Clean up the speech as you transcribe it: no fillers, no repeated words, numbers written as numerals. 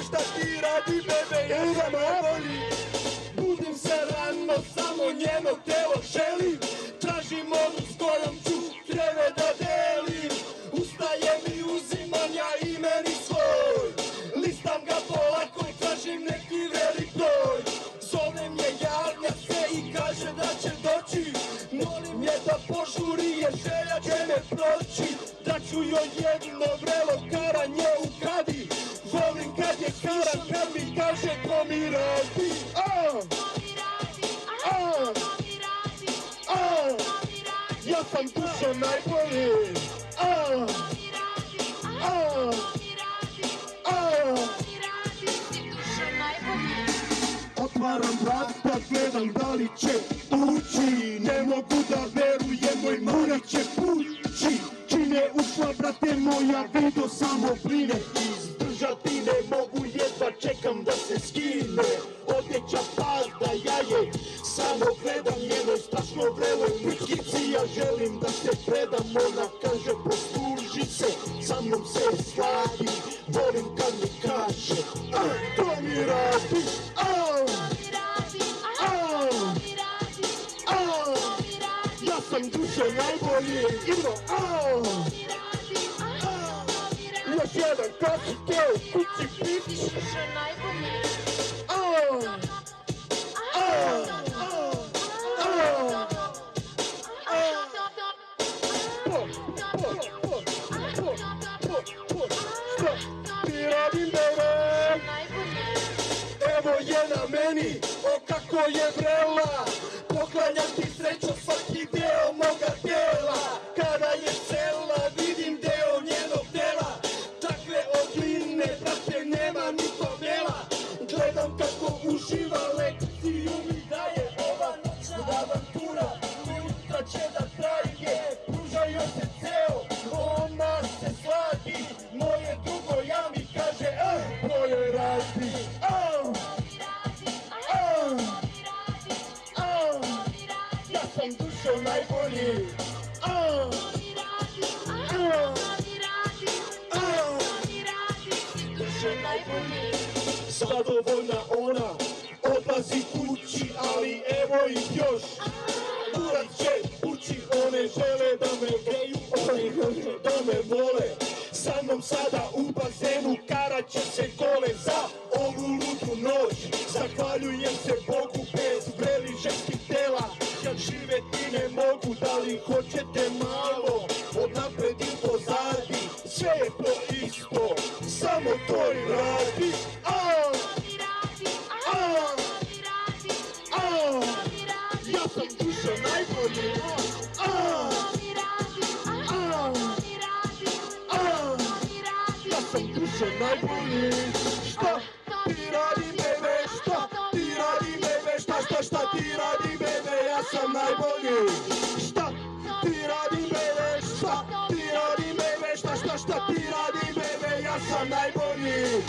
šta ti radi bebe, ja sam najbolji. Budim se rano, samo njeno telo želim. Tražim onu s kojom ću kreve da delim. Ustaje mi uzimanja i meni svoj. Listam ga polako, tražim neki velik broj. Zovem je, javlja se i kaže da će doći. Molim je da požuri jer želja će me proći. Daću joj jedno vrelo karanje u kadi. Volim kad je karan, kad mi kaže ko mi radi. Ja sam dušo najbolji. Otvaram vrata, gledam da li će ući. Ne mogu da verujem, moj morat će pući. Čim je ušla, brate moja, vidio samo pline. Izdržati ne mogu, jedva čekam da se skine. Odjeća pada, ja je samo gledam njenoj strašno vreloj pičkici. Ja želim da se predam, ona kaže posluži se, sa mnom se sladi. Volim kad mi kaže, to mi radi. Ja sam dušo najbolji, idemo, još jedan kasite u kući pić. Ti radim bebe, evo je na meni, o kako je vrela. Poklanjam ti srećo svaki deo moga tijela. Kada je cela vidim deo njenog tela. Takve odline, brate, nema ni pomjela. Gledam kako uživa, lekciju mi daje. Ova noćna avantura ujutra će da traje. Pruža joj se ceo, ona se sladi. Moje drugo ja mi kaže, ko joj radi. Ja sam dušo najbolji. Dušo najbolji. Zadovoljna ona odlazi kući, ali evo ih još. Urat će kući, one žele da me greju, one žele da me vole. Sa mnom sada u bazenu karat će se gole za ovu ludu noć. Zahvaljujem se Bogu bez vrelih ženskih tela. Ja živjeti ne mogu, da li hoćete malo? Od napred i pozadi, sve je to isto, samo to i radi. Ja sam dušo najbolji. Ja sam dušo najbolji. Šta ti radi bebe, šta ti radi bebe, šta ti radi bebe, ja sam najbolji. Šta ti radi bebe, šta ti radi bebe, šta ti radi bebe, ja sam najbolji.